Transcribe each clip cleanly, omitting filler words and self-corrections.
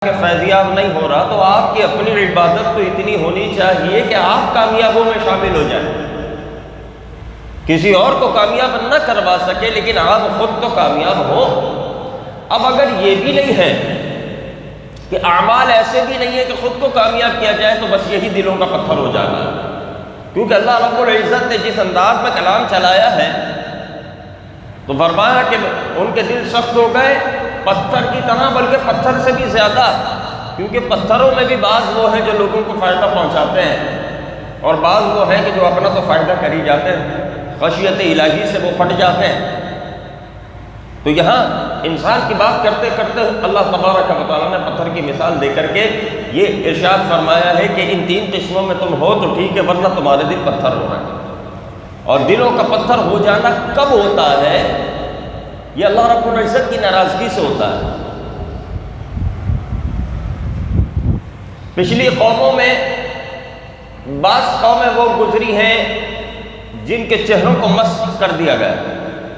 کہ فیضیاب نہیں ہو رہا تو آپ کی اپنی عبادت تو اتنی ہونی چاہیے کہ آپ کامیابوں میں شامل ہو جائیں، کسی اور کو کامیاب نہ کروا سکے لیکن آپ خود تو کامیاب ہو۔ اب اگر یہ بھی نہیں ہے کہ اعمال ایسے بھی نہیں ہے کہ خود کو کامیاب کیا جائے تو بس یہی دلوں کا پتھر ہو جانا ہے، کیونکہ اللہ رب العزت نے جس انداز میں کلام چلایا ہے تو فرمایا کہ ان کے دل سخت ہو گئے پتھر کی طرح، بلکہ پتھر سے بھی زیادہ، کیونکہ پتھروں میں بھی بعض وہ ہیں جو لوگوں کو فائدہ پہنچاتے ہیں اور بعض وہ ہیں کہ جو اپنا تو فائدہ کر ہی جاتے ہیں، خشیت الہی سے وہ پھٹ جاتے ہیں۔ تو یہاں انسان کی بات کرتے کرتے اللہ تبارک و تعالیٰ نے پتھر کی مثال دے کر کے یہ ارشاد فرمایا ہے کہ ان تین قسموں میں تم ہو تو ٹھیک ہے، ورنہ تمہارے دل پتھر ہو رہے ہیں۔ اور دلوں کا پتھر ہو جانا کب ہوتا ہے؟ یہ اللہ رب العزت کی ناراضگی سے ہوتا ہے۔ پچھلی قوموں میں بعض قومیں وہ گزری ہیں جن کے چہروں کو مسخ کر دیا گیا،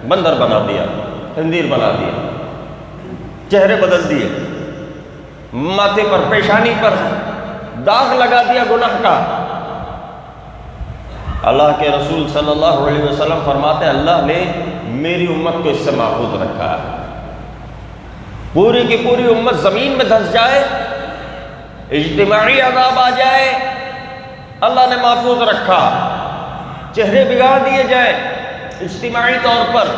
بندر بنا دیا، خنزیر بنا دیا، چہرے بدل دیے، ماتھے پر پیشانی پر داغ لگا دیا گناہ کا۔ اللہ کے رسول صلی اللہ علیہ وسلم فرماتے ہیں اللہ نے میری امت کو اس سے محفوظ رکھا ہے، پوری کی پوری امت زمین میں دھس جائے، اجتماعی عذاب آ جائے، اللہ نے محفوظ رکھا، چہرے بگاڑ دیے جائیں اجتماعی طور پر،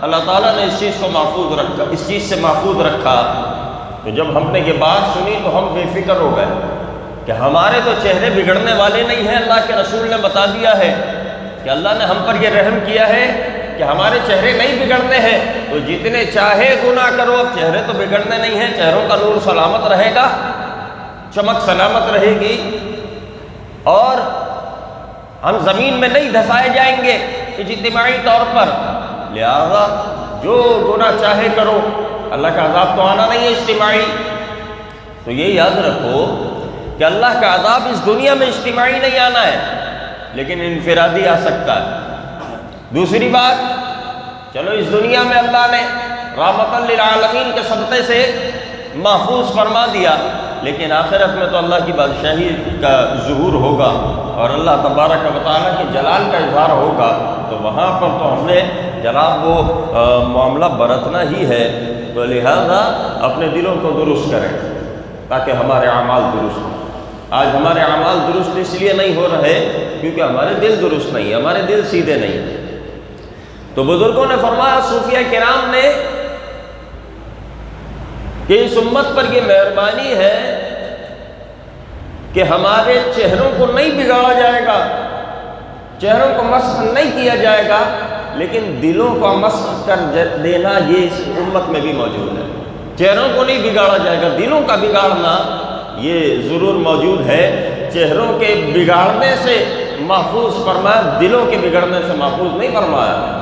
اللہ تعالیٰ نے اس چیز کو محفوظ رکھا، اس چیز سے محفوظ رکھا۔ تو جب ہم نے یہ بات سنی تو ہم بے فکر ہو گئے کہ ہمارے تو چہرے بگڑنے والے نہیں ہیں، اللہ کے رسول نے بتا دیا ہے کہ اللہ نے ہم پر یہ رحم کیا ہے کہ ہمارے چہرے نہیں بگڑتے ہیں، تو جتنے چاہے گناہ کرو، اب چہرے تو بگڑنے نہیں ہیں، چہروں کا نور سلامت رہے گا، چمک سلامت رہے گی، اور ہم زمین میں نہیں دھسائے جائیں گے اجتماعی طور پر۔ لہذا جو گناہ چاہے کرو، اللہ کا عذاب تو آنا نہیں ہے اجتماعی۔ تو یہ یاد رکھو کہ اللہ کا عذاب اس دنیا میں اجتماعی نہیں آنا ہے لیکن انفرادی آ سکتا ہے۔ دوسری بات، چلو اس دنیا میں اللہ نے رحمۃ للعالمین کے صدقے سے محفوظ فرما دیا، لیکن آخرت میں تو اللہ کی بادشاہی کا ظہور ہوگا اور اللہ تبارک و تعالیٰ کے جلال کا اظہار ہوگا، تو وہاں پر تو ہم نے جناب وہ معاملہ برتنا ہی ہے۔ تو لہذا اپنے دلوں کو درست کریں تاکہ ہمارے اعمال درست ہوں۔ آج ہمارے اعمال درست اس لیے نہیں ہو رہے کیونکہ ہمارے دل درست نہیں، ہمارے دل سیدھے نہیں۔ تو بزرگوں نے فرمایا، صوفیہ کرام نے، کہ اس امت پر یہ مہربانی ہے کہ ہمارے چہروں کو نہیں بگاڑا جائے گا، چہروں کو مسخ نہیں کیا جائے گا، لیکن دلوں کو مسخ کر دینا یہ اس امت میں بھی موجود ہے۔ چہروں کو نہیں بگاڑا جائے گا، دلوں کا بگاڑنا یہ ضرور موجود ہے۔ چہروں کے بگاڑنے سے محفوظ فرمایا، دلوں کے بگڑنے سے محفوظ نہیں فرمایا۔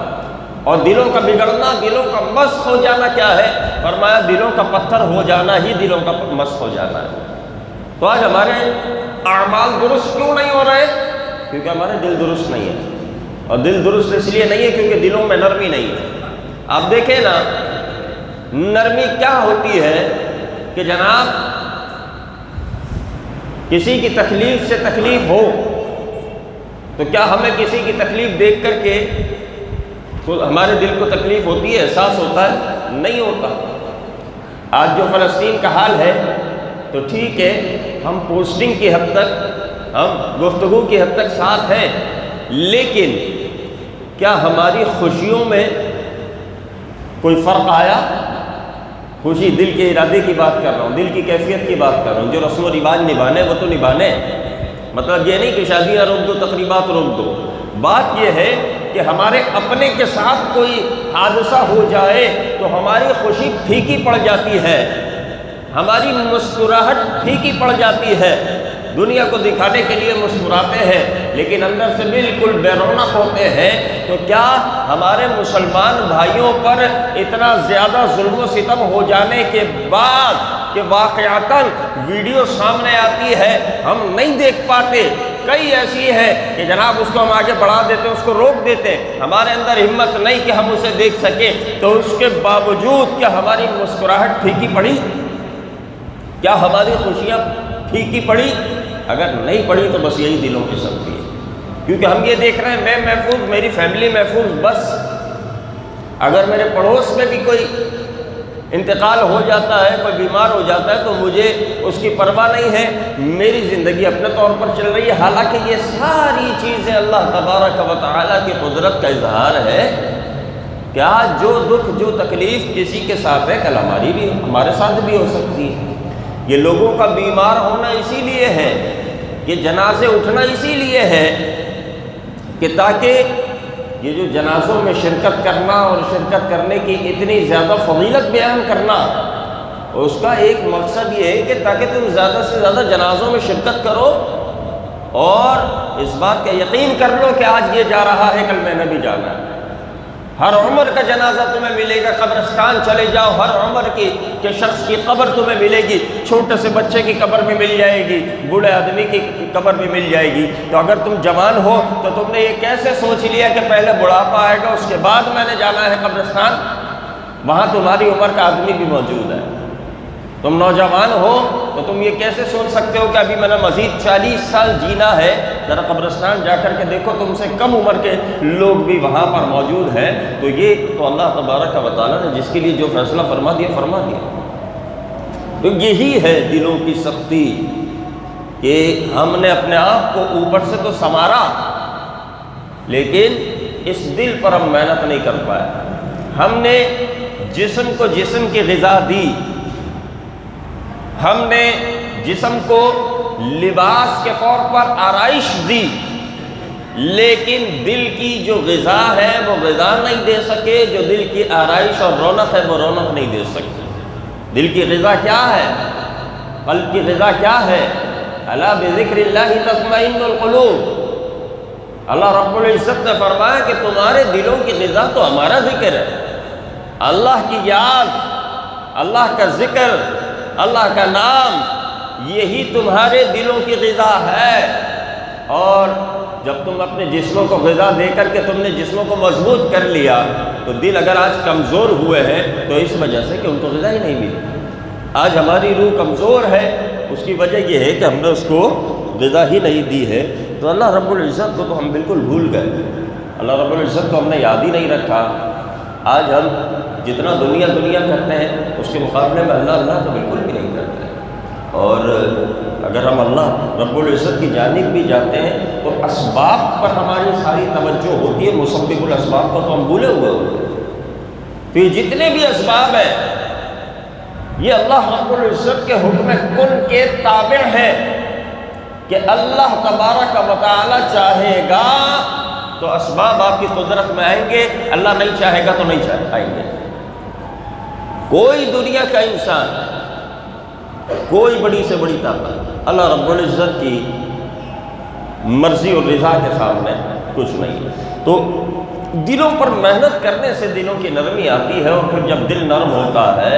اور دلوں کا بگڑنا، دلوں کا مسخ ہو جانا کیا ہے؟ فرمایا دلوں کا پتھر ہو جانا ہی دلوں کا مسخ ہو جانا ہے۔ تو آج ہمارے اعمال درست کیوں نہیں ہو رہے؟ کیونکہ ہمارے دل درست نہیں ہے، اور دل درست اس لیے نہیں ہے کیونکہ دلوں میں نرمی نہیں ہے۔ آپ دیکھیں نا، نرمی کیا ہوتی ہے کہ جناب کسی کی تکلیف سے تکلیف ہو تو کیا ہمیں کسی کی تکلیف دیکھ کر کے تو ہمارے دل کو تکلیف ہوتی ہے، احساس ہوتا ہے؟ نہیں ہوتا۔ آج جو فلسطین کا حال ہے تو ٹھیک ہے، ہم پوسٹنگ کی حد تک، ہم گفتگو کی حد تک ساتھ ہیں، لیکن کیا ہماری خوشیوں میں کوئی فرق آیا؟ خوشی دل کے ارادے کی بات کر رہا ہوں، دل کی کیفیت کی بات کر رہا ہوں۔ جو رسم و رواج نبھانے وہ تو نبھانے، مطلب یہ نہیں کہ شادیاں روک دو، تقریبات روک دو۔ بات یہ ہے کہ ہمارے اپنے کے ساتھ کوئی حادثہ ہو جائے تو ہماری خوشی پھیکی پڑ جاتی ہے، ہماری مسکراہٹ پھیکی پڑ جاتی ہے۔ دنیا کو دکھانے کے لیے مسکراتے ہیں لیکن اندر سے بالکل بے رونق ہوتے ہیں۔ تو کیا ہمارے مسلمان بھائیوں پر اتنا زیادہ ظلم و ستم ہو جانے کے بعد کہ واقعتاً ویڈیو سامنے آتی ہے ہم نہیں دیکھ پاتے؟ کئی ایسی ہے کہ جناب اس کو ہم آگے بڑھا دیتے ہیں، اس کو روک دیتے ہیں، ہمارے اندر ہمت نہیں کہ ہم اسے دیکھ سکیں، تو اس کے باوجود کیا ہماری مسکراہٹ پھیکی پڑی؟ کیا ہماری خوشیاں پھیکی پڑی؟ اگر نہیں پڑی تو بس یہی دلوں کی سختی ہے، کیونکہ ہم یہ دیکھ رہے ہیں میں محفوظ، میری فیملی محفوظ، بس اگر میرے پڑوس میں بھی کوئی انتقال ہو جاتا ہے، کوئی بیمار ہو جاتا ہے تو مجھے اس کی پرواہ نہیں ہے، میری زندگی اپنے طور پر چل رہی ہے۔ حالانکہ یہ ساری چیزیں اللہ تبارک و تعالیٰ کی قدرت کا اظہار ہے کہ آج جو دکھ جو تکلیف کسی کے ساتھ ہے، کل ہمارے ساتھ بھی ہو سکتی ہے۔ یہ لوگوں کا بیمار ہونا اسی لیے ہے، یہ جنازے اٹھنا اسی لیے ہے کہ تاکہ یہ جو جنازوں میں شرکت کرنا اور شرکت کرنے کی اتنی زیادہ فضیلت بیان کرنا، اس کا ایک مقصد یہ ہے کہ تاکہ تم زیادہ سے زیادہ جنازوں میں شرکت کرو اور اس بات کا یقین کر لو کہ آج یہ جا رہا ہے، کل میں نے بھی جانا ہے۔ ہر عمر کا جنازہ تمہیں ملے گا، قبرستان چلے جاؤ، ہر عمر کے شخص کی قبر تمہیں ملے گی، چھوٹے سے بچے کی قبر بھی مل جائے گی، بوڑھے آدمی کی قبر بھی مل جائے گی۔ تو اگر تم جوان ہو تو تم نے یہ کیسے سوچ لیا کہ پہلے بڑھاپا آئے گا اس کے بعد میں نے جانا ہے قبرستان؟ وہاں تمہاری عمر کا آدمی بھی موجود ہے۔ تم نوجوان ہو تو تم یہ کیسے سوچ سکتے ہو کہ ابھی میں نے مزید 40 سال جینا ہے؟ ذرا قبرستان جا کر کے دیکھو، تم سے کم عمر کے لوگ بھی وہاں پر موجود ہیں۔ تو یہ تو اللہ تبارک و تعالیٰ نے جس کے لیے جو فیصلہ فرما دیا فرما دیا۔ تو یہی ہے دلوں کی سختی کہ ہم نے اپنے آپ کو اوپر سے تو سنوارا، لیکن اس دل پر ہم محنت نہیں کر پائے۔ ہم نے جسم کو جسم کی غذا دی، ہم نے جسم کو لباس کے طور پر آرائش دی، لیکن دل کی جو غذا ہے وہ غذا نہیں دے سکے، جو دل کی آرائش اور رونق ہے وہ رونق نہیں دے سکے۔ دل کی غذا کیا ہے؟ قلب کی غذا کیا ہے؟ الا بذکر اللہ تطمئن القلوب۔ اللہ رب العزت نے فرمایا کہ تمہارے دلوں کی غذا تو ہمارا ذکر ہے، اللہ کی یاد، اللہ کا ذکر، اللہ کا نام، یہی تمہارے دلوں کی غذا ہے۔ اور جب تم اپنے جسموں کو غذا دے کر کے تم نے جسموں کو مضبوط کر لیا، تو دل اگر آج کمزور ہوئے ہیں تو اس وجہ سے کہ ان کو غذا ہی نہیں ملی۔ آج ہماری روح کمزور ہے، اس کی وجہ یہ ہے کہ ہم نے اس کو غذا ہی نہیں دی ہے۔ تو اللہ رب العزت کو تو ہم بالکل بھول گئے، اللہ رب العزت کو ہم نے یاد ہی نہیں رکھا۔ آج ہم جتنا دنیا کرتے ہیں اس کے مقابلے میں اللہ تو بالکل بھی نہیں کرتے۔ اور اگر ہم اللہ رب العزت کی جانب بھی جاتے ہیں تو اسباب پر ہماری ساری توجہ ہوتی ہے، مسبب الاسباب کو تو ہم بھولے ہوئے ہوتے ہیں۔ تو یہ جتنے بھی اسباب ہیں یہ اللہ رب العزت کے حکم کن کے تابع ہے کہ اللہ تبارک و تعالی چاہے گا تو اسباب آپ کی قدرت میں آئیں گے، اللہ نہیں چاہے گا تو نہیں آئیں گے۔ کوئی دنیا کا انسان، کوئی بڑی سے بڑی طاقت اللہ رب العزت کی مرضی اور رضا کے سامنے کچھ نہیں ہے۔ تو دلوں پر محنت کرنے سے دلوں کی نرمی آتی ہے، اور پھر جب دل نرم ہوتا ہے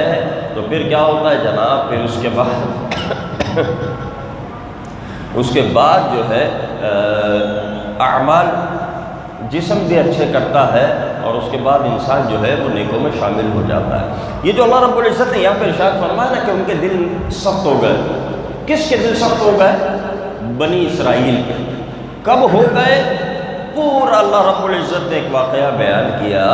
تو پھر کیا ہوتا ہے جناب؟ پھر اس کے بعد جو ہے اعمال جسم بھی اچھے کرتا ہے، اور اس کے بعد انسان جو ہے وہ نیکوں میں شامل ہو جاتا ہے۔ یہ جو اللہ رب العزت نے یہاں پہ ارشاد فرمایا نا کہ ان کے دل سخت ہو گئے، کس کے دل سخت ہو گئے؟ بنی اسرائیل کے۔ کب ہو گئے؟ پورا اللہ رب العزت نے ایک واقعہ بیان کیا،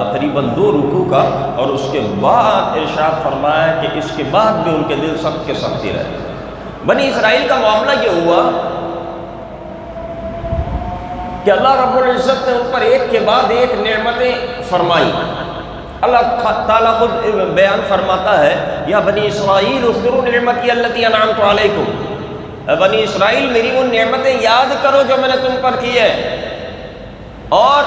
تقریباً 2 رکوع کا، اور اس کے بعد ارشاد فرمایا کہ اس کے بعد بھی ان کے دل سخت کے سخت ہی رہے۔ بنی اسرائیل کا معاملہ یہ ہوا کہ اللہ رب العزت نے ان پر ایک کے بعد ایک نعمتیں فرمائی۔ اللہ تعالیٰ خود بیان فرماتا ہے، یا بنی اسرائیل اذکروا نعمتی التی انعمت علیکم، بنی اسرائیل میری وہ نعمتیں یاد کرو جو میں نے تم پر کی ہے، اور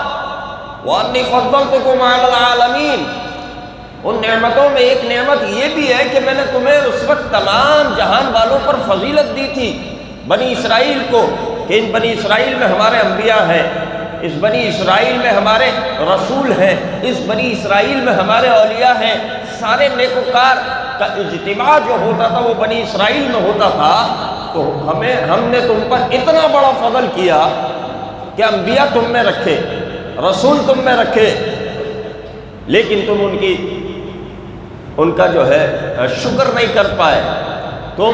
وانی فضلتکم علی العالمین، ان نعمتوں میں ایک نعمت یہ بھی ہے کہ میں نے تمہیں اس وقت تمام جہان والوں پر فضیلت دی تھی، بنی اسرائیل کو، کہ ان بنی اسرائیل میں ہمارے انبیاء ہیں، اس بنی اسرائیل میں ہمارے رسول ہیں، اس بنی اسرائیل میں ہمارے اولیاء ہیں۔ سارے نیکوکار کا اجتماع جو ہوتا تھا وہ بنی اسرائیل میں ہوتا تھا۔ تو ہم نے تم پر اتنا بڑا فضل کیا کہ انبیاء تم میں رکھے، رسول تم میں رکھے، لیکن تم ان کی ان کا جو ہے شکر نہیں کر پائے، تم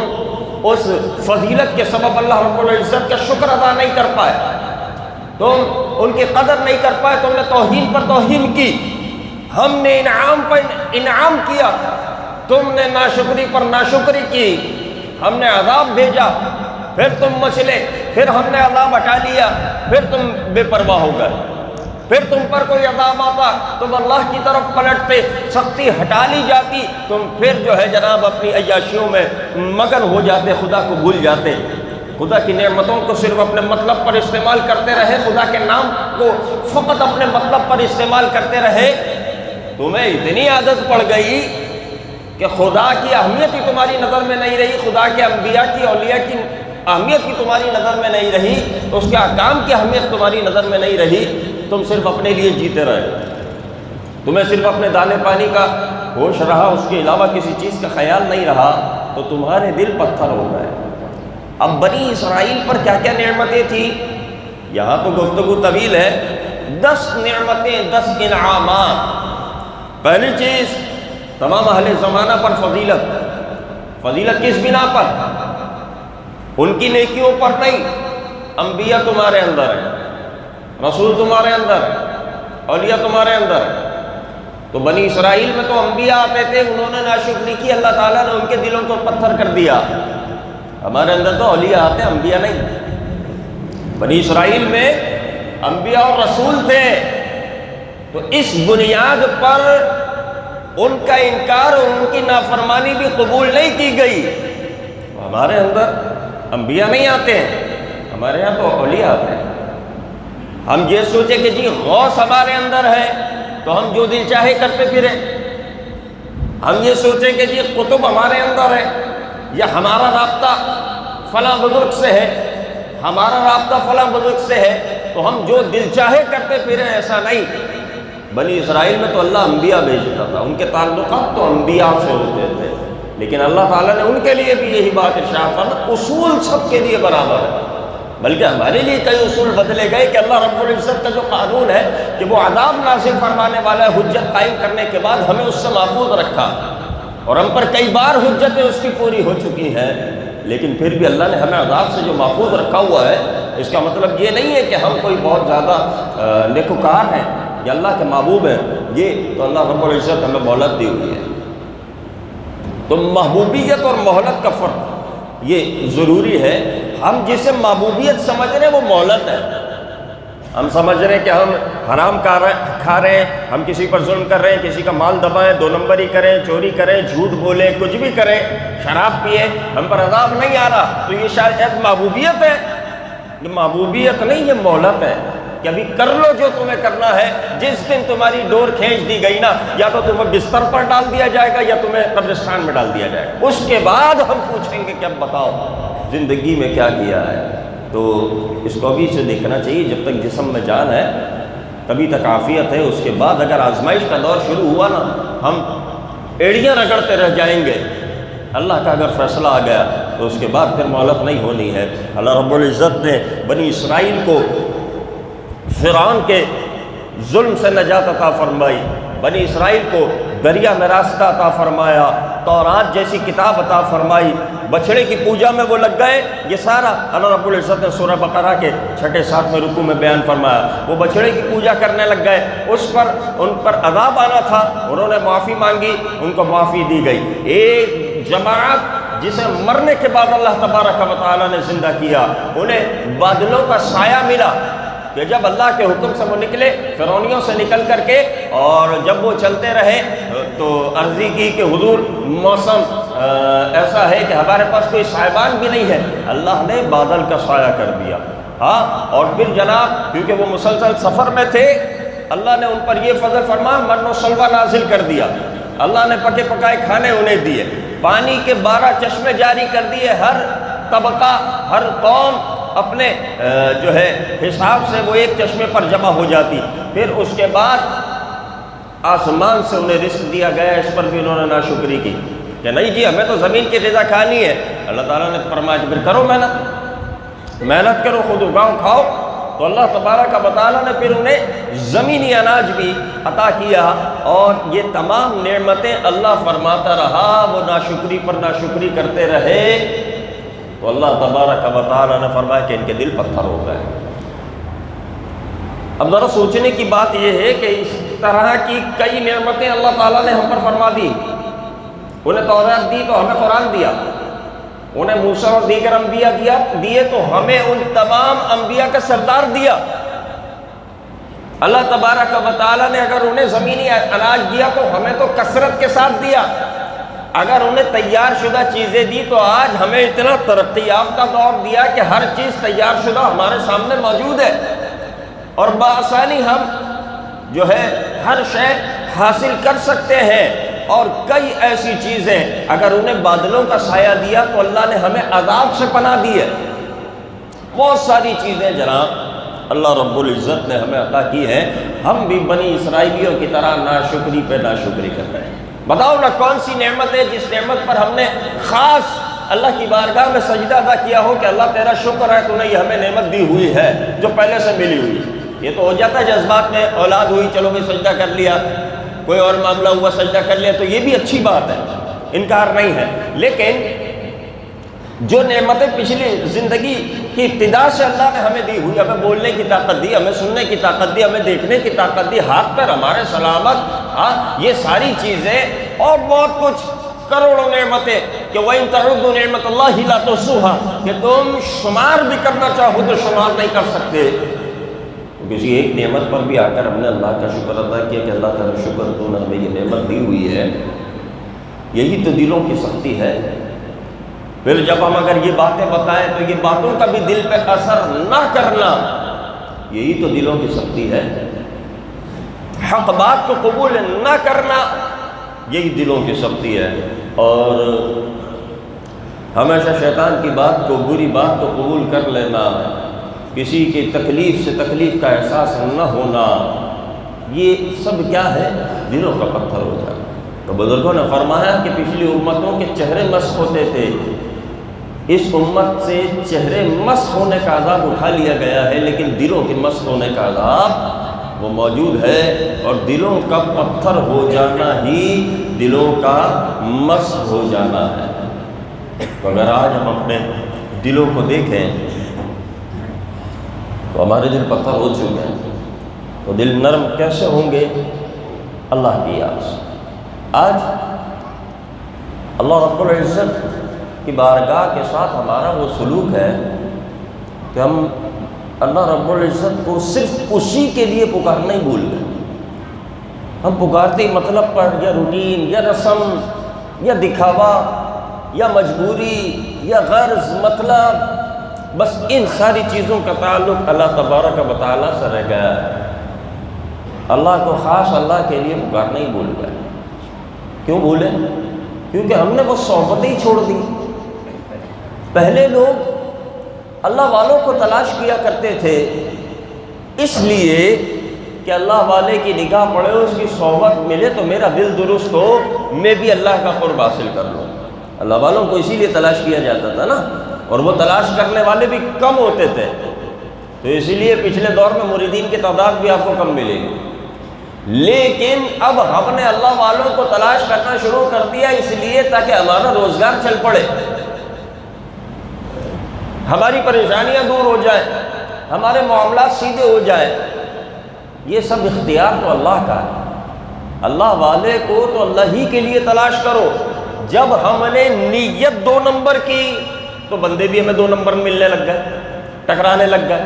اس فضیلت کے سبب اللہ رب العزت کا شکر ادا نہیں کر پائے، تم ان کی قدر نہیں کر پائے، تم نے توہین پر توہین کی، ہم نے انعام پر انعام کیا، تم نے ناشکری پر ناشکری کی، ہم نے عذاب بھیجا، پھر تم مچلے، پھر ہم نے عذاب ہٹا لیا، پھر تم بے پرواہ ہو گئے، پھر تم پر کوئی عذاب آتا تم اللہ کی طرف پلٹتے، سختی ہٹا لی جاتی، تم پھر جو ہے جناب اپنی عیاشیوں میں مگن ہو جاتے، خدا کو بھول جاتے، خدا کی نعمتوں کو صرف اپنے مطلب پر استعمال کرتے رہے، خدا کے نام کو فقط اپنے مطلب پر استعمال کرتے رہے، تمہیں اتنی عادت پڑ گئی کہ خدا کی اہمیت ہی تمہاری نظر میں نہیں رہی، خدا کے انبیاء کی اولیاء کی اہمیت ہی تمہاری نظر میں نہیں رہی، اس کے احکام کی اہمیت تمہاری نظر میں نہیں رہی، تم صرف اپنے لیے جیتے رہے، تمہیں صرف اپنے دانے پانی کا ہوش رہا، اس کے علاوہ کسی چیز کا خیال نہیں رہا، تو تمہارے دل پتھر ہو گئے۔ اب بنی اسرائیل پر کیا کیا نعمتیں تھیں، یہاں تو گفتگو طویل ہے، 10 نعمتیں، 10 انعامات۔ پہلی چیز، تمام اہل زمانہ پر فضیلت کس بنا پر؟ ان کی نیکیوں پر نہیں، انبیاء تمہارے اندر ہیں، رسول تمہارے اندر ہے، اولیاء تمہارے اندر ہے۔ تو بنی اسرائیل میں تو انبیاء آتے تھے، انہوں نے ناشکری کی، اللہ تعالیٰ نے ان کے دلوں کو پتھر کر دیا۔ ہمارے اندر تو اولیاء آتے ہیں، انبیاء نہیں۔ بنی اسرائیل میں انبیاء اور رسول تھے، تو اس بنیاد پر ان کا انکار اور ان کی نافرمانی بھی قبول نہیں کی گئی۔ ہمارے اندر انبیاء نہیں آتے ہیں، ہمارے یہاں تو اولیاء آتے ہیں۔ ہم یہ سوچیں کہ جی غوث ہمارے اندر ہے تو ہم جو دل چاہے کرتے پھریں، ہم یہ سوچیں کہ جی قطب ہمارے اندر ہے، یا ہمارا رابطہ فلاں بزرگ سے ہے، ہمارا رابطہ فلاں بزرگ سے ہے تو ہم جو دل چاہے کرتے پھریں، ایسا نہیں۔ بنی اسرائیل میں تو اللہ انبیاء بھیجتا تھا، ان کے تعلقات تو انبیاء سے ہوتے تھے، لیکن اللہ تعالیٰ نے ان کے لیے بھی یہی بات ارشاد فرمائی، اصول سب کے لیے برابر ہے، بلکہ ہمارے لیے کئی اصول بدلے گئے کہ اللہ رب العزت کا جو قانون ہے کہ وہ عذاب نازل فرمانے والا ہے، حجت قائم کرنے کے بعد ہمیں اس سے محفوظ رکھا، اور ہم پر کئی بار حجتیں اس کی پوری ہو چکی ہیں، لیکن پھر بھی اللہ نے ہمیں عذاب سے جو محفوظ رکھا ہوا ہے، اس کا مطلب یہ نہیں ہے کہ ہم کوئی بہت زیادہ نیکوکار ہیں یا اللہ کے محبوب ہیں، یہ تو اللہ رب العزت ہمیں مہلت دی ہوئی ہے۔ تو محبوبیت اور مہلت کا فرق یہ ضروری ہے۔ ہم جسے محبوبیت سمجھ رہے ہیں وہ مہلت ہے، ہم سمجھ رہے ہیں کہ ہم حرام کھا رہے ہیں، ہم کسی پر ظلم کر رہے ہیں، کسی کا مال دبائیں، 2 نمبری کریں، چوری کریں، جھوٹ بولیں، کچھ بھی کریں، شراب پیئیں، ہم پر عذاب نہیں آ رہا، تو یہ شاید محبوبیت ہے۔ یہ محبوبیت نہیں، یہ مہلت ہے کہ ابھی کر لو جو تمہیں کرنا ہے، جس دن تمہاری ڈور کھینچ دی گئی نا، یا تو تمہیں بستر پر ڈال دیا جائے گا یا تمہیں قبرستان میں ڈال دیا جائے گا، اس کے بعد ہم پوچھیں گے کہ اب بتاؤ زندگی میں کیا کیا ہے۔ تو اس کو ابھی سے دیکھنا چاہیے، جب تک جسم میں جان ہے تبھی تک عافیت ہے، اس کے بعد اگر آزمائش کا دور شروع ہوا نا، ہم ایڑیاں رگڑتے رہ جائیں گے۔ اللہ کا اگر فیصلہ آ گیا تو اس کے بعد پھر مہلت نہیں ہونی ہے۔ اللہ رب العزت نے بنی اسرائیل کو فرعون کے ظلم سے نجات عطا فرمائی، بنی اسرائیل کو دریا میں راستہ عطا فرمایا، تورات جیسی کتاب عطا فرمائی، بچڑے کی پوجا میں وہ لگ گئے۔ یہ سارا اللہ رب العزت نے سورہ بقرہ کے 6-7 رکوع میں بیان فرمایا۔ وہ بچڑے کی پوجا کرنے لگ گئے، ان پر عذاب آنا تھا، انہوں نے معافی مانگی، ان کو معافی دی گئی۔ ایک جماعت جسے مرنے کے بعد اللہ تبارک و تعالیٰ نے زندہ کیا، انہیں بادلوں کا سایہ ملا کہ جب اللہ کے حکم سے وہ نکلے فرعونیوں سے نکل کر کے، اور جب وہ چلتے رہے تو عرضی کی کہ حضور موسم ایسا ہے کہ ہمارے پاس کوئی سائبان بھی نہیں ہے، اللہ نے بادل کا سایہ کر دیا۔ ہاں، اور پھر جناب کیونکہ وہ مسلسل سفر میں تھے، اللہ نے ان پر یہ فضل فرما من و سلوہ نازل کر دیا، اللہ نے پکے پکائے کھانے انہیں دیے، پانی کے 12 چشمے جاری کر دیے، ہر طبقہ ہر قوم اپنے جو ہے حساب سے وہ ایک چشمے پر جمع ہو جاتی۔ پھر اس کے بعد آسمان سے انہیں رزق دیا گیا، اس پر بھی انہوں نے ناشکری کی کہ نہیں جی ہمیں تو زمین کی غذا کھانی ہے۔ اللہ تعالیٰ نے فرمایا پھر کرو محنت کرو، خود اگاؤ کھاؤ۔ تو اللہ تبارک و تعالیٰ نے پھر انہیں زمینی اناج بھی عطا کیا، اور یہ تمام نعمتیں اللہ فرماتا رہا، وہ ناشکری پر ناشکری کرتے رہے، تو اللہ تبارک و تعالیٰ نے فرمایا کہ ان کے دل پتھر ہو گئے۔ اب ذرا سوچنے کی بات یہ ہے کہ اس طرح کی کئی نعمتیں اللہ تعالیٰ نے ہم پر فرما دی۔ انہیں توراۃ دی تو ہمیں قرآن دیا، انہیں موسیٰ اور دیگر انبیاء دیے تو ہمیں ان تمام انبیاء کا سردار دیا۔ اللہ تبارک و تعالیٰ نے اگر انہیں زمینی اناج دیا تو ہمیں تو کثرت کے ساتھ دیا، اگر انہیں تیار شدہ چیزیں دی تو آج ہمیں اتنا ترقی یافتہ دور دیا کہ ہر چیز تیار شدہ ہمارے سامنے موجود ہے، اور بآسانی ہم جو ہے ہر شے حاصل کر سکتے ہیں۔ اور کئی ایسی چیزیں اگر انہیں بادلوں کا سایہ دیا تو اللہ نے ہمیں عذاب سے پناہ دی ہے۔ بہت ساری چیزیں جناب اللہ رب العزت نے ہمیں عطا کی ہے، ہم بھی بنی اسرائیلیوں کی طرح ناشکری پہ ناشکری کر رہے ہیں۔ بتاؤ نا کون سی نعمت ہے جس نعمت پر ہم نے خاص اللہ کی بارگاہ میں سجدہ ادا کیا ہو کہ اللہ تیرا شکر ہے تو نے یہ ہمیں نعمت دی ہوئی ہے جو پہلے سے ملی ہوئی۔ یہ تو ہو جاتا ہے جذبات میں، اولاد ہوئی چلو بھی سجدہ کر لیا، کوئی اور معاملہ ہوا سجدہ کر لیا، تو یہ بھی اچھی بات ہے، انکار نہیں ہے، لیکن جو نعمتیں پچھلی زندگی کی ابتدا سے اللہ نے ہمیں دی ہوئی، ہمیں بولنے کی طاقت دی، ہمیں سننے کی طاقت دی، ہمیں دیکھنے کی طاقت دی، ہاتھ پیر ہمارے سلامت، یہ ساری چیزیں اور بہت کچھ کروڑوں نعمتیں کہ وَإِن تَعُدُّوا نِعْمَتَ اللَّهِ لَا تُحْصُوهَا، کہ تم شمار بھی کرنا چاہو تو شمار نہیں کر سکتے۔ کسی ایک نعمت پر بھی آ کر ہم نے اللہ کا شکر ادا کیا کہ اللہ تعالیٰ شکر تو نے ہمیں یہ نعمت دی ہوئی ہے، یہی تو دلوں کی سختی ہے۔ پھر جب ہم اگر یہ باتیں بتائیں تو یہ باتوں کا بھی دل پہ اثر نہ کرنا، یہی تو دلوں کی سختی ہے۔ حق بات کو قبول نہ کرنا، یہی دلوں کی سختی ہے۔ اور ہمیشہ شیطان کی بات کو، بری بات کو قبول کر لینا، کسی کی تکلیف سے تکلیف کا احساس نہ ہونا، یہ سب کیا ہے؟ دلوں کا پتھر ہو جانا۔ تو بزرگوں نے فرمایا کہ پچھلی امتوں کے چہرے مسخ ہوتے تھے، اس امت سے چہرے مسخ ہونے کا عذاب اٹھا لیا گیا ہے، لیکن دلوں کے مسخ ہونے کا عذاب وہ موجود ہے، اور دلوں کا پتھر ہو جانا ہی دلوں کا مسخ ہو جانا ہے۔ تو اگر آج ہم اپنے دلوں کو دیکھیں تو ہمارے دل پتھر ہو چکے ہیں، تو دل نرم کیسے ہوں گے؟ اللہ کی یاد سے۔ آج اللہ رب العزت کی بارگاہ کے ساتھ ہمارا وہ سلوک ہے کہ ہم اللہ رب العزت کو صرف اسی کے لیے پکارنا ہی بھول گئے۔ ہم پکارتے مطلب پر، یا روٹین، یا رسم، یا دکھاوا، یا مجبوری، یا غرض، مطلب، بس ان ساری چیزوں کا تعلق اللہ تبارک و تعالیٰ سے رہ گیا ہے۔ اللہ کو خاص اللہ کے لیے پکارنا ہی بھول گئے۔ کیوں بھولے؟ کیونکہ ہم نے وہ صحبتیں ہی چھوڑ دی۔ پہلے لوگ اللہ والوں کو تلاش کیا کرتے تھے اس لیے کہ اللہ والے کی نگاہ پڑے، اس کی صحبت ملے تو میرا دل درست ہو، میں بھی اللہ کا قرب حاصل کر لوں۔ اللہ والوں کو اسی لیے تلاش کیا جاتا تھا نا، اور وہ تلاش کرنے والے بھی کم ہوتے تھے، تو اسی لیے پچھلے دور میں مریدین کی تعداد بھی آپ کو کم ملے گی۔ لیکن اب ہم نے اللہ والوں کو تلاش کرنا شروع کر دیا اس لیے تاکہ ہمارا روزگار چل پڑے، ہماری پریشانیاں دور ہو جائیں، ہمارے معاملات سیدھے ہو جائیں۔ یہ سب اختیار تو اللہ کا ہے۔ اللہ والے کو تو اللہ ہی کے لیے تلاش کرو۔ جب ہم نے نیت 2 نمبر کی تو بندے بھی ہمیں 2 نمبر ملنے لگ گئے، ٹکرانے لگ گئے،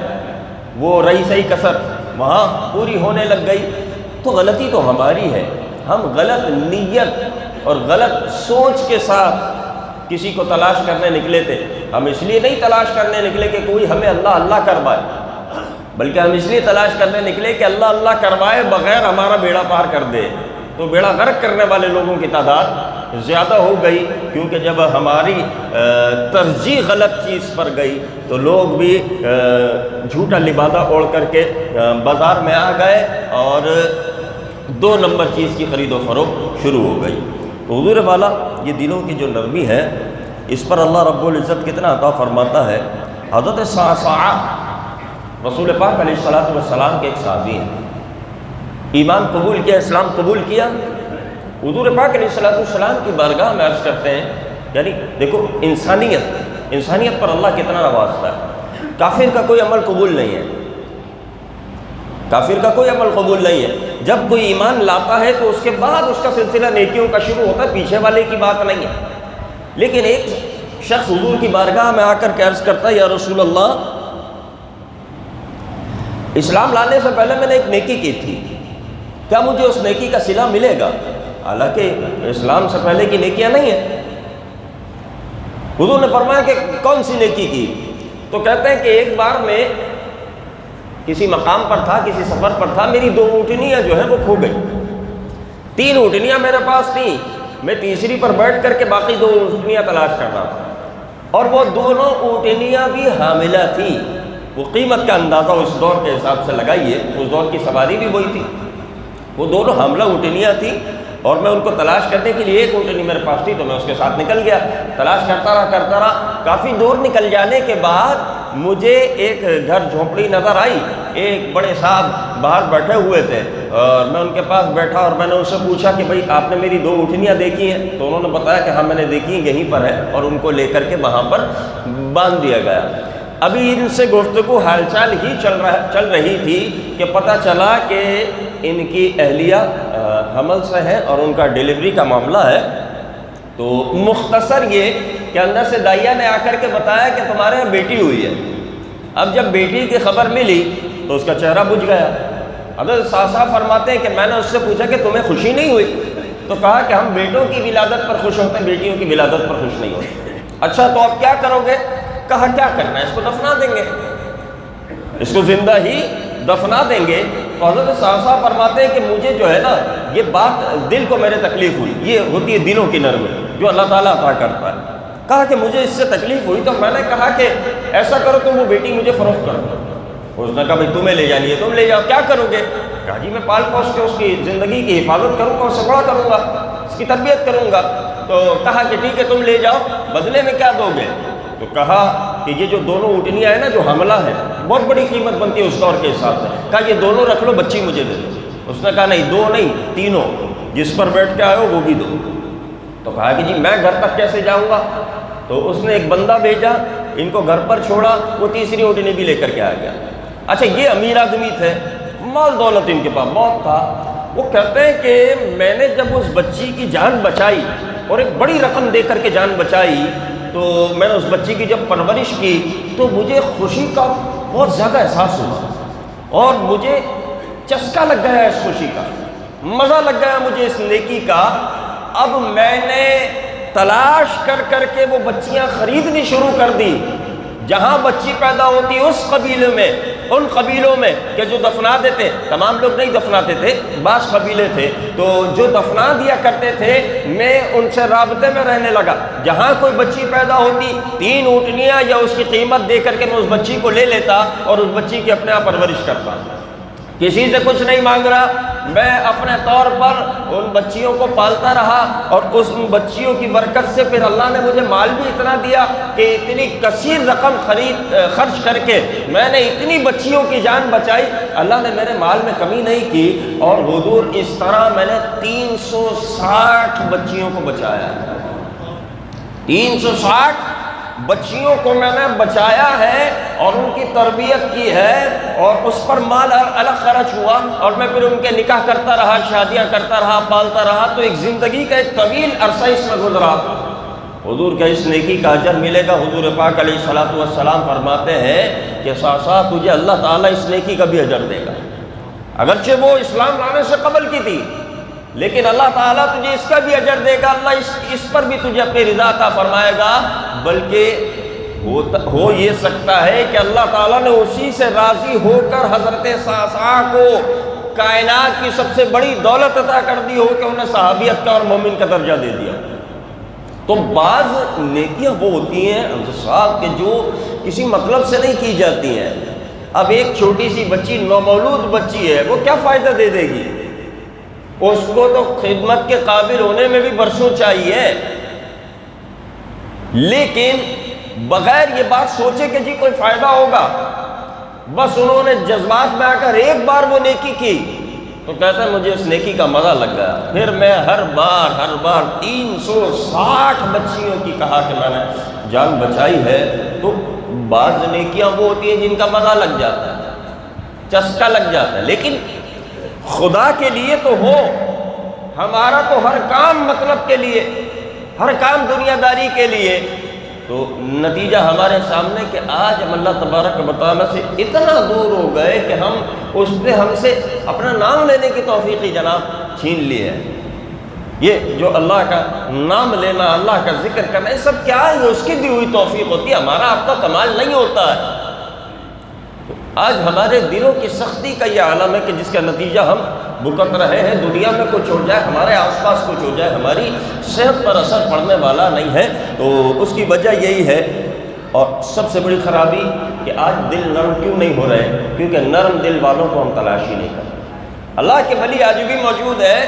وہ رہی صحیح کسر وہاں پوری ہونے لگ گئی۔ تو غلطی تو ہماری ہے، ہم غلط نیت اور غلط سوچ کے ساتھ کسی کو تلاش کرنے نکلے تھے۔ ہم اس لیے نہیں تلاش کرنے نکلے کہ کوئی ہمیں اللہ اللہ کروائے، بلکہ ہم اس لیے تلاش کرنے نکلے کہ اللہ اللہ کروائے بغیر ہمارا بیڑا پار کر دے۔ تو بیڑا غرق کرنے والے لوگوں کی تعداد زیادہ ہو گئی، کیونکہ جب ہماری ترجیح غلط چیز پر گئی تو لوگ بھی جھوٹا لبادہ اوڑھ کر کے بازار میں آ گئے اور 2 نمبر چیز کی خرید و فروخت شروع ہو گئی۔ تو حضور والا یہ دلوں کی جو نرمی ہے اس پر اللہ رب العزت کتنا عطا فرماتا ہے۔ حضرت صعصعہ رسول پاک علیہ الصلوۃ والسلام کے ایک صحابی ہیں، ایمان قبول کیا، اسلام قبول کیا، حضور پاک علیہ السلام کی بارگاہ میں عرض کرتے ہیں، یعنی دیکھو انسانیت پر اللہ کتنا نوازتا ہے۔ کافر کا کوئی عمل قبول نہیں ہے، کافر کا کوئی عمل قبول نہیں ہے۔ جب کوئی ایمان لاتا ہے تو اس کے بعد اس کا سلسلہ نیکیوں کا شروع ہوتا ہے، پیچھے والے کی بات نہیں ہے۔ لیکن ایک شخص حضور کی بارگاہ میں آ کر کے عرض کرتا ہے، یا رسول اللہ، اسلام لانے سے پہلے میں نے ایک نیکی کی تھی، کیا مجھے اس نیکی کا صلہ ملے گا؟ حالانکہ اسلام سے پہلے کی نیکیاں نہیں ہیں۔ حضور نے فرمایا کہ کون سی نیکی کی؟ تو کہتے ہیں کہ ایک بار میں کسی مقام پر تھا، کسی سفر پر تھا، میری 2 اونٹنیاں جو ہیں وہ کھو گئی۔ 3 اونٹنیاں میرے پاس تھیں، میں تیسری پر بیٹھ کر کے باقی 2 اونٹنیاں تلاش کر رہا تھا، اور وہ دونوں اونٹنیاں بھی حاملہ تھیں۔ وہ قیمت کا اندازہ اس دور کے حساب سے لگائیے، اس دور کی سواری بھی وہی تھی، وہ دونوں حاملہ اونٹنیاں تھیں، اور میں ان کو تلاش کرنے کے لیے، ایک اونٹنی میرے پاس تھی تو میں اس کے ساتھ نکل گیا، تلاش کرتا رہا۔ کافی دور نکل جانے کے بعد مجھے ایک گھر جھونپڑی نظر آئی، ایک بڑے صاحب باہر بیٹھے ہوئے تھے، اور میں ان کے پاس بیٹھا اور میں نے ان سے پوچھا کہ بھئی آپ نے میری 2 اونٹنیاں دیکھی ہیں؟ تو انہوں نے بتایا کہ ہاں میں نے دیکھی ہیں، یہیں پر ہے، اور ان کو لے کر کے وہاں پر باندھ دیا گیا۔ ابھی ان سے گفتگو حال چال ہی چل رہی تھی کہ پتہ چلا کہ ان کی اہلیہ حمل سے ہے اور ان کا ڈیلیوری کا معاملہ ہے۔ تو مختصر یہ کہ اندر سے دائیا نے آ کر کے بتایا کہ تمہارے یہاں بیٹی ہوئی ہے۔ اب جب بیٹی کی خبر ملی تو اس کا چہرہ بجھ گیا۔ حضرت صاحب فرماتے ہیں کہ میں نے اس سے پوچھا کہ تمہیں خوشی نہیں ہوئی؟ تو کہا کہ ہم بیٹوں کی ولادت پر خوش ہوتے ہیں، بیٹیوں کی ولادت پر خوش نہیں ہوتے۔ اچھا تو اب کیا کرو گے؟ کہا کیا کرنا ہے، اس کو دفنا دیں گے، اس کو زندہ ہی دفنا دیں گے۔ تو حضرت صاحب فرماتے ہیں کہ مجھے جو ہے نا یہ بات دل کو میرے تکلیف ہوئی، یہ ہوتی ہے دلوں کی نرمی جو اللہ تعالیٰ عطا کرتا ہے۔ کہا کہ مجھے اس سے تکلیف ہوئی، تو میں نے کہا کہ ایسا کرو تم وہ بیٹی مجھے فروخت کرو۔ اس نے کہا بھائی تمہیں لے جانی ہے تم لے جاؤ، کیا کرو گے؟ کہا جی میں پال پوس کے اس کی زندگی کی حفاظت کروں گا، اسے بڑا کروں گا، اس کی تربیت کروں گا۔ تو کہا کہ ٹھیک ہے تم لے جاؤ، بدلے میں کیا دو گے؟ تو کہا کہ یہ جو دونوں اونٹنیاں ہیں نا جو حاملہ ہیں، بہت بڑی قیمت بنتی ہے اس دور کے حساب سے، کہا یہ دونوں رکھ لو، بچی مجھے دے دو۔ اس نے کہا نہیں 2 نہیں 3، جس پر بیٹھ کے آئے ہو وہ بھی دو۔ تو کہا کہ جی میں گھر تک کیسے جاؤں گا؟ تو اس نے ایک بندہ بھیجا، ان کو گھر پر چھوڑا، وہ تیسری اونٹنی بھی لے کر کے آ گیا۔ اچھا یہ امیر آدمی تھے، مال دولت ان کے پاس بہت تھا۔ وہ کہتے ہیں کہ میں نے جب اس بچی کی جان بچائی اور ایک بڑی رقم دے کر کے جان بچائی، تو میں نے اس بچی کی جب پرورش کی تو مجھے خوشی کا بہت زیادہ احساس ہوا، اور مجھے چسکا لگ گیا اس خوشی کا، مزہ لگ گیا مجھے اس نیکی کا۔ اب میں نے تلاش کر کر کے وہ بچیاں خریدنی شروع کر دی، جہاں بچی پیدا ہوتی اس قبیلے میں، ان قبیلوں میں کہ جو دفنا دیتے، تمام لوگ نہیں دفناتے تھے، بعض قبیلے تھے تو جو دفنا دیا کرتے تھے، میں ان سے رابطے میں رہنے لگا۔ جہاں کوئی بچی پیدا ہوتی 3 اونٹنیاں یا اس کی قیمت دے کر کے میں اس بچی کو لے لیتا اور اس بچی کی اپنے آپ پرورش کرتا، کسی سے کچھ نہیں مانگ رہا، میں اپنے طور پر ان بچیوں کو پالتا رہا، اور اس بچیوں کی برکت سے پھر اللہ نے مجھے مال بھی اتنا دیا کہ اتنی کثیر رقم خرچ کر کے میں نے اتنی بچیوں کی جان بچائی، اللہ نے میرے مال میں کمی نہیں کی۔ اور حضور اس طرح میں نے 360 بچیوں کو بچایا، 360 بچیوں کو میں نے بچایا ہے اور ان کی تربیت کی ہے، اور اس پر مال الگ خرچ ہوا، اور میں پھر ان کے نکاح کرتا رہا، شادیاں کرتا رہا، پالتا رہا، تو ایک زندگی کا ایک طویل عرصہ اس میں گزرا۔ حضور کا اس نیکی کا اجر ملے گا۔ حضور پاک علیہ الصلوۃ والسلام فرماتے ہیں کہ ساتھ تجھے اللہ تعالیٰ اس نیکی کا بھی اجر دے گا، اگرچہ وہ اسلام لانے سے قبل کی تھی، لیکن اللہ تعالیٰ تجھے اس کا بھی اجر دے گا، اللہ اس پر بھی تجھے اپنی رضا عطا فرمائے گا۔ بلکہ ہو یہ سکتا ہے کہ اللہ تعالیٰ نے اسی سے راضی ہو کر حضرت صعصعہ کو کائنات کی سب سے بڑی دولت عطا کر دی ہو کہ انہیں صحابیت کا اور مومن کا درجہ دے دیا۔ تو بعض نیکیاں وہ ہوتی ہیں صاحب کہ جو کسی مطلب سے نہیں کی جاتی ہیں۔ اب ایک چھوٹی سی بچی، نومولود بچی ہے، وہ کیا فائدہ دے دے گی؟ اس کو تو خدمت کے قابل ہونے میں بھی برسوں چاہیے، لیکن بغیر یہ بات سوچے کہ جی کوئی فائدہ ہوگا، بس انہوں نے جذبات میں آ کر ایک بار وہ نیکی کی تو کہتا ہے مجھے اس نیکی کا مزہ لگ گیا، پھر میں ہر بار 360 بچیوں کی کہا کہ میں نے جان بچائی ہے۔ تو بعض نیکیاں وہ ہوتی ہیں جن کا مزہ لگ جاتا ہے، چسکا لگ جاتا ہے، لیکن خدا کے لیے تو ہو، ہمارا تو ہر کام مطلب کے لیے، ہر کام دنیا داری کے لیے، تو نتیجہ ہمارے سامنے کہ آج ہم اللہ تبارک و تعالیٰ سے اتنا دور ہو گئے کہ ہم سے اپنا نام لینے کی توفیق ہی جناب چھین لی ہے۔ یہ جو اللہ کا نام لینا، اللہ کا ذکر کرنا، یہ سب کیا ہے؟ اس کی دی ہوئی توفیق ہوتی ہے، ہمارا آپ کا کمال نہیں ہوتا ہے۔ تو آج ہمارے دلوں کی سختی کا یہ عالم ہے کہ جس کا نتیجہ ہم بھگت رہے ہیں۔ دنیا میں کچھ ہو جائے، ہمارے آس پاس کچھ ہو جائے، ہماری صحت پر اثر پڑنے والا نہیں ہے۔ تو اس کی وجہ یہی ہے، اور سب سے بڑی خرابی کہ آج دل نرم کیوں نہیں ہو رہے؟ کیونکہ نرم دل والوں کو ہم تلاش ہی نہیں کرتے۔ اللہ کے ولی آج بھی موجود ہے،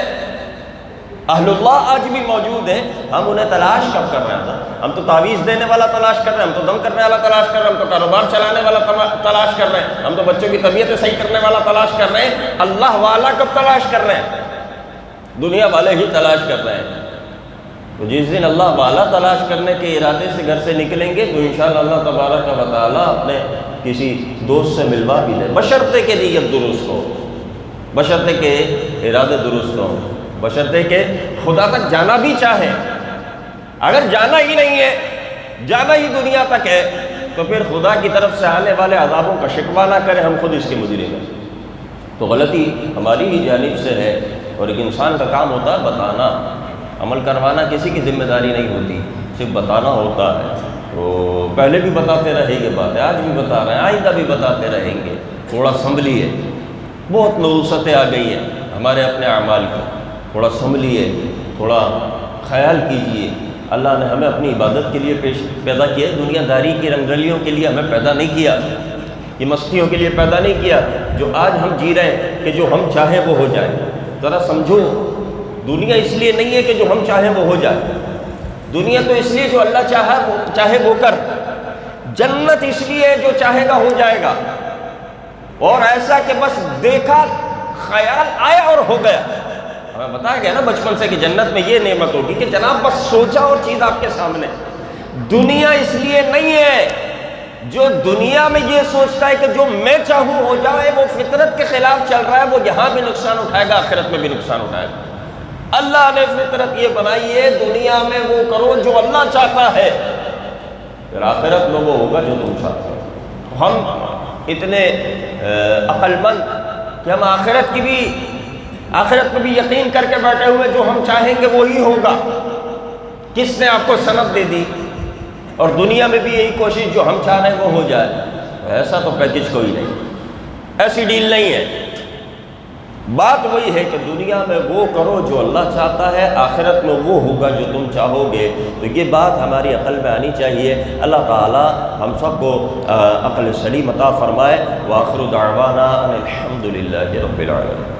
اہل اللہ آج بھی موجود ہیں، ہم انہیں تلاش کب کر رہے ہیں؟ ہم تو تعویذ دینے والا تلاش کر رہے ہیں، ہم تو دم کرنے والا تلاش کر رہے ہیں، ہم تو کاروبار چلانے والا تلاش کر رہے ہیں، ہم تو بچوں کی طبیعتیں صحیح کرنے والا تلاش کر رہے ہیں۔ اللہ والا کب تلاش کر رہے ہیں؟ دنیا والے ہی تلاش کر رہے ہیں۔ تو جس دن اللہ والا تلاش کرنے کے ارادے سے گھر سے نکلیں گے تو انشاءاللہ اللہ تبارک و تعالیٰ اپنے کسی دوست سے ملوا بھی دے، بشرطے کہ نیت درست ہو، بشرطے کہ ارادے درست ہوں، بشرطے کہ خدا تک جانا بھی چاہے۔ اگر جانا ہی نہیں ہے، جانا ہی دنیا تک ہے، تو پھر خدا کی طرف سے آنے والے عذابوں کا شکوہ نہ کریں، ہم خود اس کے مجرم ہیں۔ تو غلطی ہماری ہی جانب سے ہے، اور ایک انسان کا کام ہوتا ہے بتانا، عمل کروانا کسی کی ذمہ داری نہیں ہوتی، صرف بتانا ہوتا ہے۔ تو پہلے بھی بتاتے رہیں گے باتیں، آج بھی بتا رہے ہیں، آئندہ بھی بتاتے رہیں گے۔ تھوڑا سنبھلیے، بہت نوسطیں آ گئی ہیں ہمارے اپنے اعمال کی، تھوڑا سنبھلیے، تھوڑا خیال کیجئے۔ اللہ نے ہمیں اپنی عبادت کے لیے پیدا کیا، دنیا داری کی رنگرلیوں کے لیے ہمیں پیدا نہیں کیا، یہ مستیوں کے لیے پیدا نہیں کیا جو آج ہم جی رہے ہیں کہ جو ہم چاہیں وہ ہو جائے۔ ذرا سمجھو، دنیا اس لیے نہیں ہے کہ جو ہم چاہیں وہ ہو جائے، دنیا تو اس لیے جو اللہ چاہے وہ کر، جنت اس لیے جو چاہے گا ہو جائے گا، اور ایسا کہ بس دیکھا، خیال آیا اور ہو گیا۔ ہمیں بتایا گیا نا بچپن سے کہ جنت میں یہ نعمت ہوگی کہ جناب بس سوچا اور چیز آپ کے سامنے۔ دنیا اس لیے نہیں ہے، جو دنیا میں یہ سوچتا ہے کہ جو میں چاہوں ہو جائے، وہ فطرت کے خلاف چل رہا ہے، وہ یہاں بھی نقصان اٹھائے گا، آخرت میں بھی نقصان اٹھائے گا۔ اللہ نے فطرت یہ بنائی ہے، دنیا میں وہ کرو جو اللہ چاہتا ہے، پھر آخرت میں وہ ہوگا جو تم چاہتے ہو۔ ہم اتنے عقل مند کہ ہم آخرت کو بھی یقین کر کے بیٹھے ہوئے، جو ہم چاہیں گے وہی ہوگا۔ کس نے آپ کو سند دے دی؟ اور دنیا میں بھی یہی کوشش، جو ہم چاہ رہے ہیں وہ ہو جائے۔ ایسا تو پیکج کوئی نہیں، ایسی ڈیل نہیں ہے۔ بات وہی ہے کہ دنیا میں وہ کرو جو اللہ چاہتا ہے، آخرت میں وہ ہوگا جو تم چاہو گے۔ تو یہ بات ہماری عقل میں آنی چاہیے۔ اللہ تعالی ہم سب کو عقل سلیم عطا فرمائے۔ وآخر دعوانا ان الحمد للہ رب العالمین۔